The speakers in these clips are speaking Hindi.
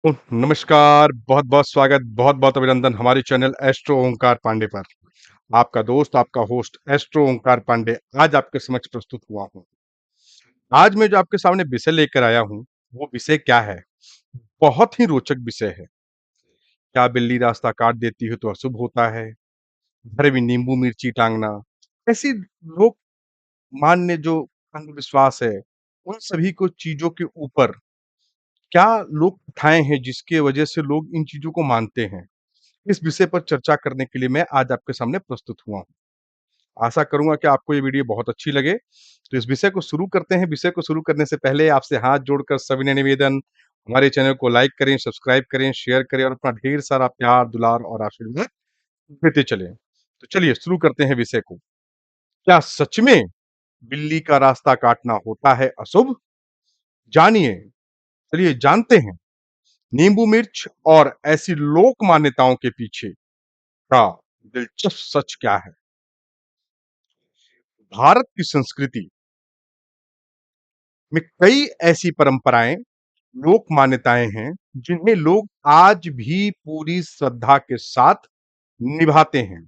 नमस्कार, बहुत-बहुत स्वागत, बहुत-बहुत अभिनंदन हमारे चैनल एस्ट्रो ओंकार पांडे पर। आपका दोस्त, आपका होस्ट एस्ट्रो ओंकार पांडे आज आपके समक्ष प्रस्तुत हुआ हूँ। आज मैं जो आपके सामने विषय लेकर आया हूँ, वो विषय क्या है? बहुत ही रोचक विषय है। क्या बिल्ली रास्ता काट देती है तो अशुभ होता है? घर में नींबू मिर्ची टांगना, ऐसी लोक मान्य जो अंधविश्वास है, उन सभी को चीज़ों के ऊपर क्या लोक कथाएँ हैं जिसकी वजह से लोग इन चीज़ों को मानते हैं? इस विषय पर चर्चा करने के लिए मैं आज आपके सामने प्रस्तुत हुआ हूँ। आशा करूँगा कि आपको ये वीडियो बहुत अच्छी लगे। तो इस विषय को शुरू करते हैं। विषय को शुरू करने से पहले आपसे हाथ जोड़कर सविनय निवेदन, हमारे चैनल को लाइक करें, सब्सक्राइब करें, शेयर करें और अपना ढेर सारा प्यार, दुलार और आशीर्वाद देते चलें। तो चलिए शुरू करते हैं विषय को। क्या सच में बिल्ली का रास्ता काटना होता है अशुभ? जानिए, चलिए जानते हैं नींबू मिर्च और ऐसी लोक मान्यताओं के पीछे का दिलचस्प सच क्या है। भारत की संस्कृति में कई ऐसी परंपराएं, लोक मान्यताएं हैं जिन्हें लोग आज भी पूरी श्रद्धा के साथ निभाते हैं।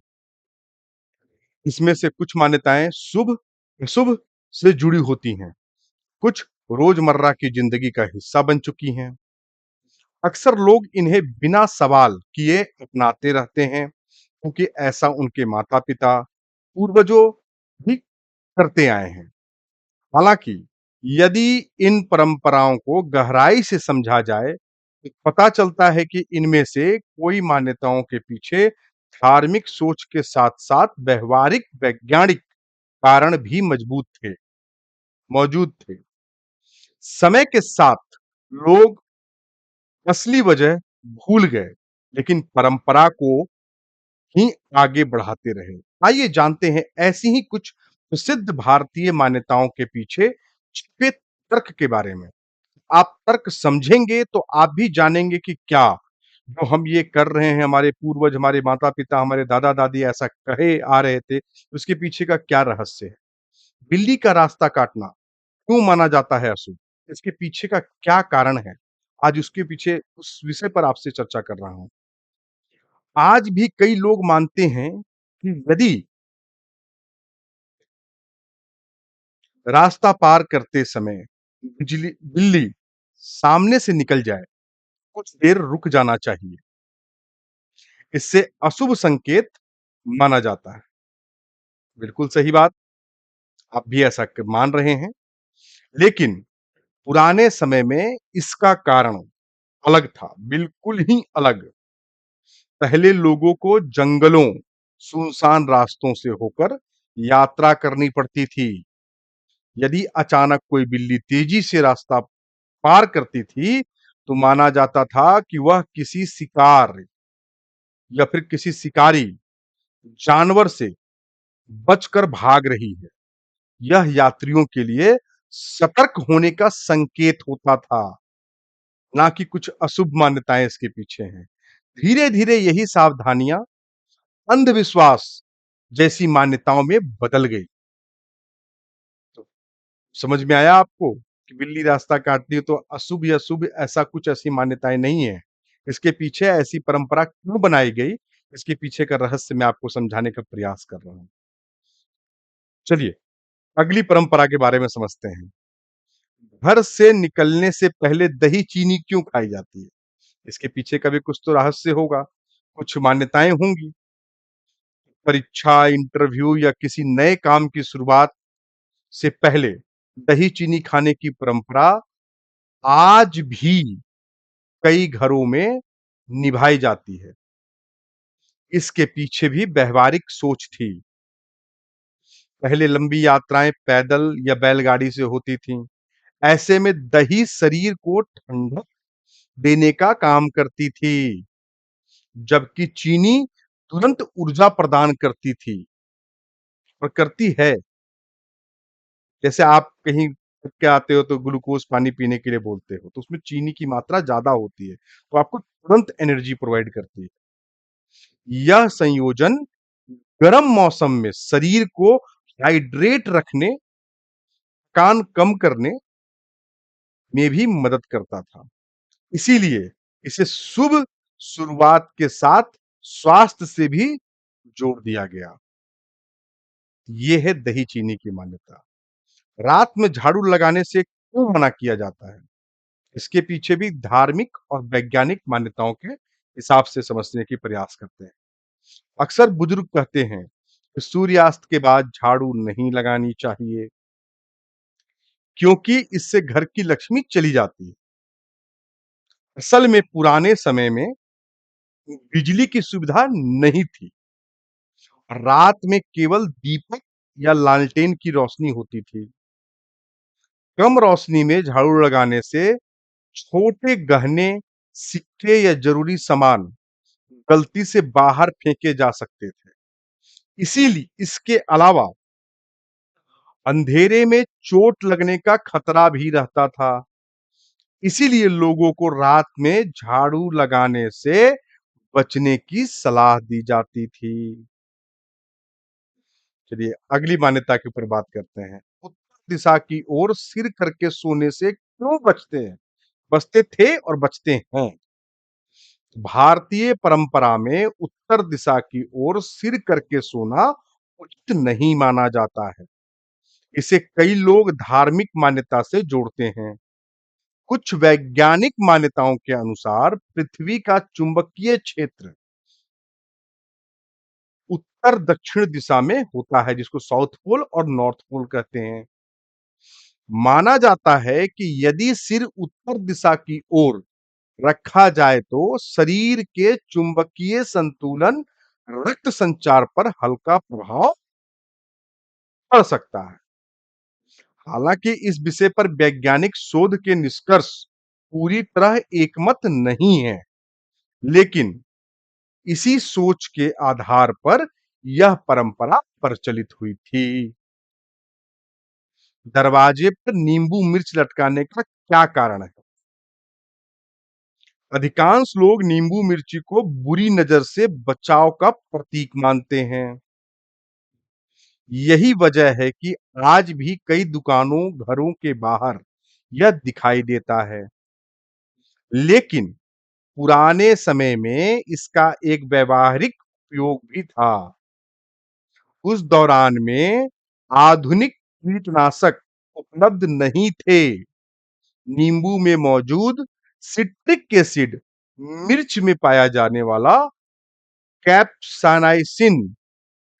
इसमें से कुछ मान्यताएं शुभ अशुभ से जुड़ी होती हैं, कुछ रोजमर्रा की जिंदगी का हिस्सा बन चुकी हैं। अक्सर लोग इन्हें बिना सवाल किए अपनाते रहते हैं क्योंकि ऐसा उनके माता पिता पूर्वजों भी करते आए हैं। हालांकि यदि इन परंपराओं को गहराई से समझा जाए तो पता चलता है कि इनमें से कोई मान्यताओं के पीछे धार्मिक सोच के साथ साथ व्यवहारिक वैज्ञानिक कारण भी मौजूद थे। समय के साथ लोग असली वजह भूल गए, लेकिन परंपरा को ही आगे बढ़ाते रहे। आइए जानते हैं ऐसी ही कुछ प्रसिद्ध भारतीय मान्यताओं के पीछे छिपे तर्क के बारे में। आप तर्क समझेंगे तो आप भी जानेंगे कि क्या जो हम ये कर रहे हैं, हमारे पूर्वज, हमारे माता-पिता, हमारे दादा-दादी ऐसा कहे आ रहे थे, उसके पीछे का क्या रहस्य है? बिल्ली का रास्ता काटना क्यों माना जाता है अशुभ? इसके पीछे का क्या कारण है? आज उसके पीछे उस विषय पर आपसे चर्चा कर रहा हूँ। आज भी कई लोग मानते हैं कि यदि रास्ता पार करते समय बिल्ली सामने से निकल जाए, कुछ देर रुक जाना चाहिए। इससे अशुभ संकेत माना जाता है। बिल्कुल सही बात, आप भी ऐसा मान रहे हैं। लेकिन पुराने समय में इसका कारण अलग था, बिल्कुल ही अलग। पहले लोगों को जंगलों, सुनसान रास्तों से होकर यात्रा करनी पड़ती थी। यदि अचानक कोई बिल्ली तेजी से रास्ता पार करती थी, तो माना जाता था कि वह किसी शिकार या फिर किसी शिकारी जानवर से बचकर भाग रही है। यह यात्रियों के लिए सतर्क होने का संकेत होता था, ना कि कुछ अशुभ मान्यताएं इसके पीछे हैं। धीरे-धीरे यही सावधानियां अंधविश्वास जैसी मान्यताओं में बदल गई। तो समझ में आया आपको कि बिल्ली रास्ता काटती है तो अशुभ या शुभ ऐसा कुछ ऐसी मान्यताएं नहीं है। इसके पीछे ऐसी परंपरा क्यों बनाई गई, इसके पीछे का रहस्य मैं आपको समझाने का प्रयास कर रहा हूँ। चलिए, अगली परंपरा के बारे में समझते हैं। घर से निकलने से पहले दही चीनी क्यों खाई जाती है? इसके पीछे का भी कुछ तो रहस्य होगा, कुछ मान्यताएं होंगी। परीक्षा, इंटरव्यू या किसी नए काम की शुरुआत से पहले दही चीनी खाने की परंपरा आज भी कई घरों में निभाई जाती है। इसके पीछे भी व्यावहारिक सोच थी। पहले लंबी यात्राएं पैदल या बैलगाड़ी से होती थीं। ऐसे में दही शरीर को ठंडक देने का काम करती थी, जबकि चीनी तुरंत ऊर्जा प्रदान करती थी और करती है। जैसे आप कहीं थक के आते हो तो ग्लूकोज़ पानी पीने के लिए बोलते हो, तो उसमें चीनी की मात्रा ज़्यादा होती है, तो आपको तुरंत एनर्जी प्रोवाइड करती है। यह संयोजन गर्म मौसम में शरीर को हाइड्रेट रखने, थकान कम करने में भी मदद करता था। इसीलिए इसे शुभ शुरुआत के साथ स्वास्थ्य से भी जोड़ दिया गया। ये है दही चीनी की मान्यता। रात में झाड़ू लगाने से क्यों मना किया जाता है? इसके पीछे भी धार्मिक और वैज्ञानिक मान्यताओं के हिसाब से समझने की प्रयास करते हैं। अक्सर बुजुर्ग कहते हैं कि सूर्यास्त के बाद झाड़ू नहीं लगानी चाहिए क्योंकि इससे घर की लक्ष्मी चली जाती है। असल में पुराने समय में बिजली की सुविधा नहीं थी। रात में केवल दीपक या लालटेन की रोशनी होती थी। कम रोशनी में झाड़ू लगाने से छोटे गहने, सिक्के या जरूरी सामान गलती से बाहर फेंके जा सकते थे। इसीलिए इसके अलावा अंधेरे में चोट लगने का खतरा भी रहता था। इसीलिए लोगों को रात में झाड़ू लगाने से बचने की सलाह दी जाती थी। चलिए अगली मान्यता के ऊपर बात करते हैं। उत्तर दिशा की ओर सिर करके सोने से क्यों बचते हैं? बचते थे और बचते हैं। भारतीय परंपरा में उत्तर दिशा की ओर सिर करके सोना उचित नहीं माना जाता है। इसे कई लोग धार्मिक मान्यता से जोड़ते हैं। कुछ वैज्ञानिक मान्यताओं के अनुसार पृथ्वी का चुंबकीय क्षेत्र उत्तर दक्षिण दिशा में होता है, जिसको साउथ पोल और नॉर्थ पोल कहते हैं। माना जाता है कि यदि सिर उत्तर दिशा की ओर रखा जाए तो शरीर के चुंबकीय संतुलन, रक्त संचार पर हल्का प्रभाव पड़ सकता है। हालांकि इस विषय पर वैज्ञानिक शोध के निष्कर्ष पूरी तरह एकमत नहीं है, लेकिन इसी सोच के आधार पर यह परंपरा प्रचलित हुई थी। दरवाजे पर नींबू मिर्च लटकाने का क्या कारण है? अधिकांश लोग नींबू मिर्ची को बुरी नजर से बचाव का प्रतीक मानते हैं। यही वजह है कि आज भी कई दुकानों, घरों के बाहर यह दिखाई देता है। लेकिन पुराने समय में इसका एक व्यावहारिक उपयोग भी था। उस दौरान में आधुनिक कीटनाशक उपलब्ध नहीं थे। नींबू में मौजूद सिट्रिक एसिड मिर्च में पाया जाने वाला कैप्साइसिन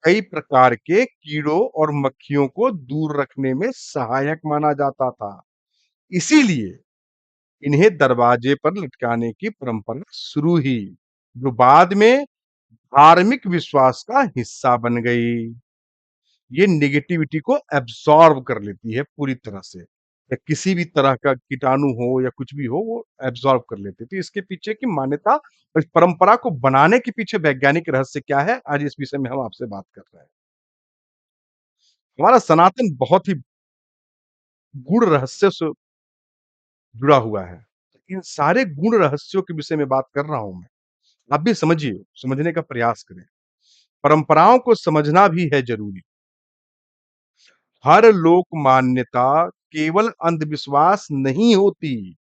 कई प्रकार के कीड़ों और मक्खियों को दूर रखने में सहायक माना जाता था। इसीलिए इन्हें दरवाजे पर लटकाने की परंपरा शुरू हुई, जो बाद में धार्मिक विश्वास का हिस्सा बन गई। ये नेगेटिविटी को एब्सॉर्ब कर लेती है पूरी तरह से, या किसी भी तरह का कीटाणु हो या कुछ भी हो वो एब्सॉर्ब कर लेती है। तो इसके पीछे की मान्यता और इस परंपरा को बनाने के पीछे वैज्ञानिक रहस्य क्या है, आज इस विषय में हम आपसे बात कर रहे हैं। हमारा सनातन बहुत ही गूढ़ रहस्य से जुड़ा हुआ है। इन सारे गूढ़ रहस्यों के विषय में बात कर रहा हूं मैं। आप भी समझिए, समझने का प्रयास करें। परंपराओं को समझना भी है जरूरी। हर लोक मान्यता केवल अंधविश्वास नहीं होती।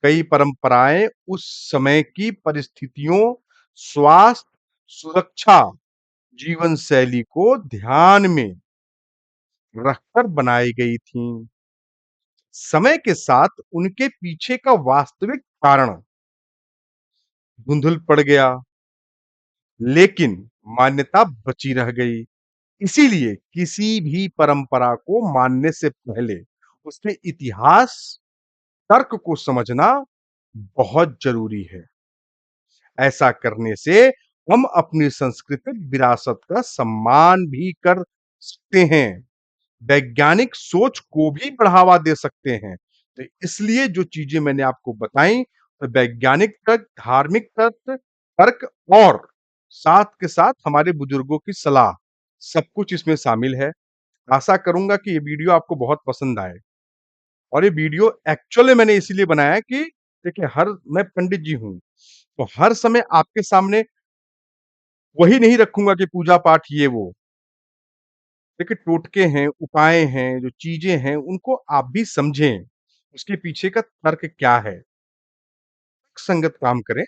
कई परंपराएं उस समय की परिस्थितियों, स्वास्थ्य, सुरक्षा, जीवन शैली को ध्यान में रखकर बनाई गई थीं। समय के साथ उनके पीछे का वास्तविक कारण धुंधल पड़ गया, लेकिन मान्यता बची रह गई। इसीलिए किसी भी परंपरा को मानने से पहले उसके इतिहास, तर्क को समझना बहुत जरूरी है। ऐसा करने से हम अपनी सांस्कृतिक विरासत का सम्मान भी कर सकते हैं, वैज्ञानिक सोच को भी बढ़ावा दे सकते हैं। तो इसलिए जो चीजें मैंने आपको बताई, तो वैज्ञानिक तर्क, धार्मिक तर्क तर्क और साथ के साथ हमारे बुजुर्गों की सलाह, सब कुछ इसमें शामिल है। आशा करूंगा कि ये वीडियो आपको बहुत पसंद आए। और ये वीडियो एक्चुअली मैंने इसीलिए बनाया है कि देखिए, हर मैं पंडित जी हूँ, तो हर समय आपके सामने वही नहीं रखूँगा कि पूजा-पाठ ये वो। देखिए, टोटके हैं, उपाय हैं, जो चीज़ें हैं, उनको आप भी समझें। उसके पीछे का तर्क क्या है? संगत काम करें।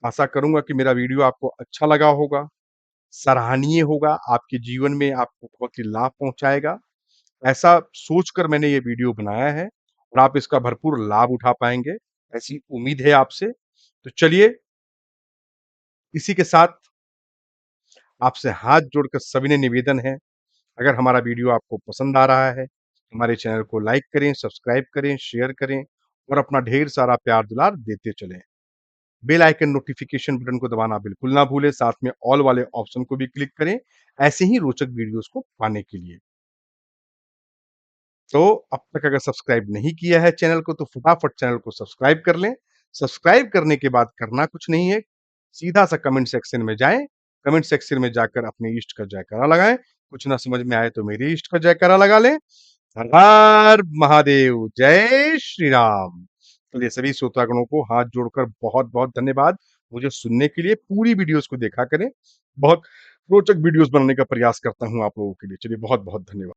आशा करूँगा कि मेरा वीडियो आपको अच्छा लगा होगा, सराहनीय होगा, आपके जीवन में आपको बहुत ही लाभ पहुँचाएगा। ऐसा सोचकर मैंने ये वीडियो बनाया है और आप इसका भरपूर लाभ उठा पाएँगे, ऐसी उम्मीद है आपसे। तो चलिए, इसी के साथ आपसे हाथ जोड़कर सविनय निवेदन है, अगर हमारा वीडियो आपको पसंद आ रहा है, हमारे चैनल को लाइक करें, सब्सक्राइब करें, शेयर करें और अपना ढेर सारा प्यार-दुलार देते चलें। बेल आइकन नोटिफ़िकेशन बटन को दबाना बिल्कुल ना भूलें, साथ में ऑल वाले ऑप्शन को भी क्लिक करें, ऐसे ही रोचक वीडियोज़ को पाने के लिए। तो अब तक अगर सब्सक्राइब नहीं किया है चैनल को, तो फटाफट चैनल को सब्सक्राइब कर लें। सब्सक्राइब करने के बाद करना कुछ नहीं है, सीधा-सा कमेंट सेक्शन में जाएँ, कमेंट सेक्शन में जाकर अपने इष्ट का जयकारा लगाएँ। कुछ ना समझ में आए तो मेरे इष्ट का जयकारा लगा लें। हर हर महादेव, जय श्री राम। चलिए सभी श्रोतागणों को हाथ जोड़कर बहुत-बहुत धन्यवाद। मुझे सुनने के लिए पूरी वीडियोज़ को देखा करें। बहुत रोचक वीडियोज़ बनाने का प्रयास करता हूँ आप लोगों के लिए। चलिए बहुत-बहुत धन्यवाद।